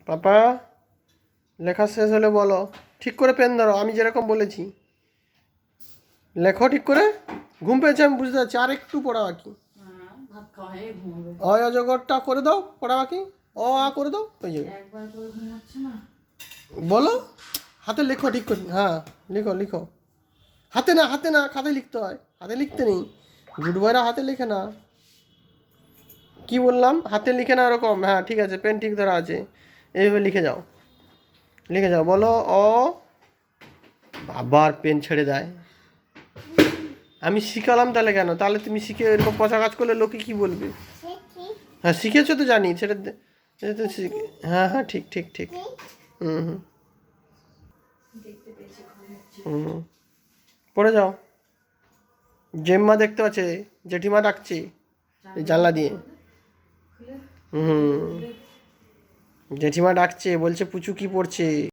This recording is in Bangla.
পাপা লেখা শেষ হলে বলো। ঠিক করে পেন ধরো, আমি যেরকম বলেছি লেখো ঠিক করে। ঘুম পেয়েছে আমি বুঝতে পারছি, আর একটু পড়া বাকি। ভাত খাওয়া হয়ে ঘুমাবে। অয় অজগরটা করে দাও পড়া বাকি। অ আ করে দাও, হয়ে যাবে। একবার করে ঘুমাচ্ছে না। বলো, হাতে লেখো ঠিক করে। হ্যাঁ লিখো লিখো। হাতে না, হাতে না, খাতায় লিখতে হয়, হাতে লিখতে নেই। গুড বয়রা হাতে লিখে না। কি বললাম? হাতে লিখে না ওরকম। হ্যাঁ ঠিক আছে, পেন ঠিক ধরা আছে, এইভাবে লিখে যাও, লিখে যাও। বলো অ। আবার পেন ছেড়ে দেয়। আমি শিখালাম তাহলে কেন? তাহলে তুমি শিখে এরকম পচা কাজ করলে লোকে কি বলবে? হ্যাঁ শিখেছো তো জানি, সেটা সেটা তো হ্যাঁ হ্যাঁ ঠিক ঠিক ঠিক। হুম হুম দেখতে পেয়েছে ঘুমাচ্ছে। হুম। পড়ে যাও। জেম্মা দেখতে পাচ্ছে, জেঠিমা ডাকছে এই জানলা দিয়ে। খুলে হুম, খুলে জেঠিমা ডাকছে, বলছে পুচু কি পড়ছে।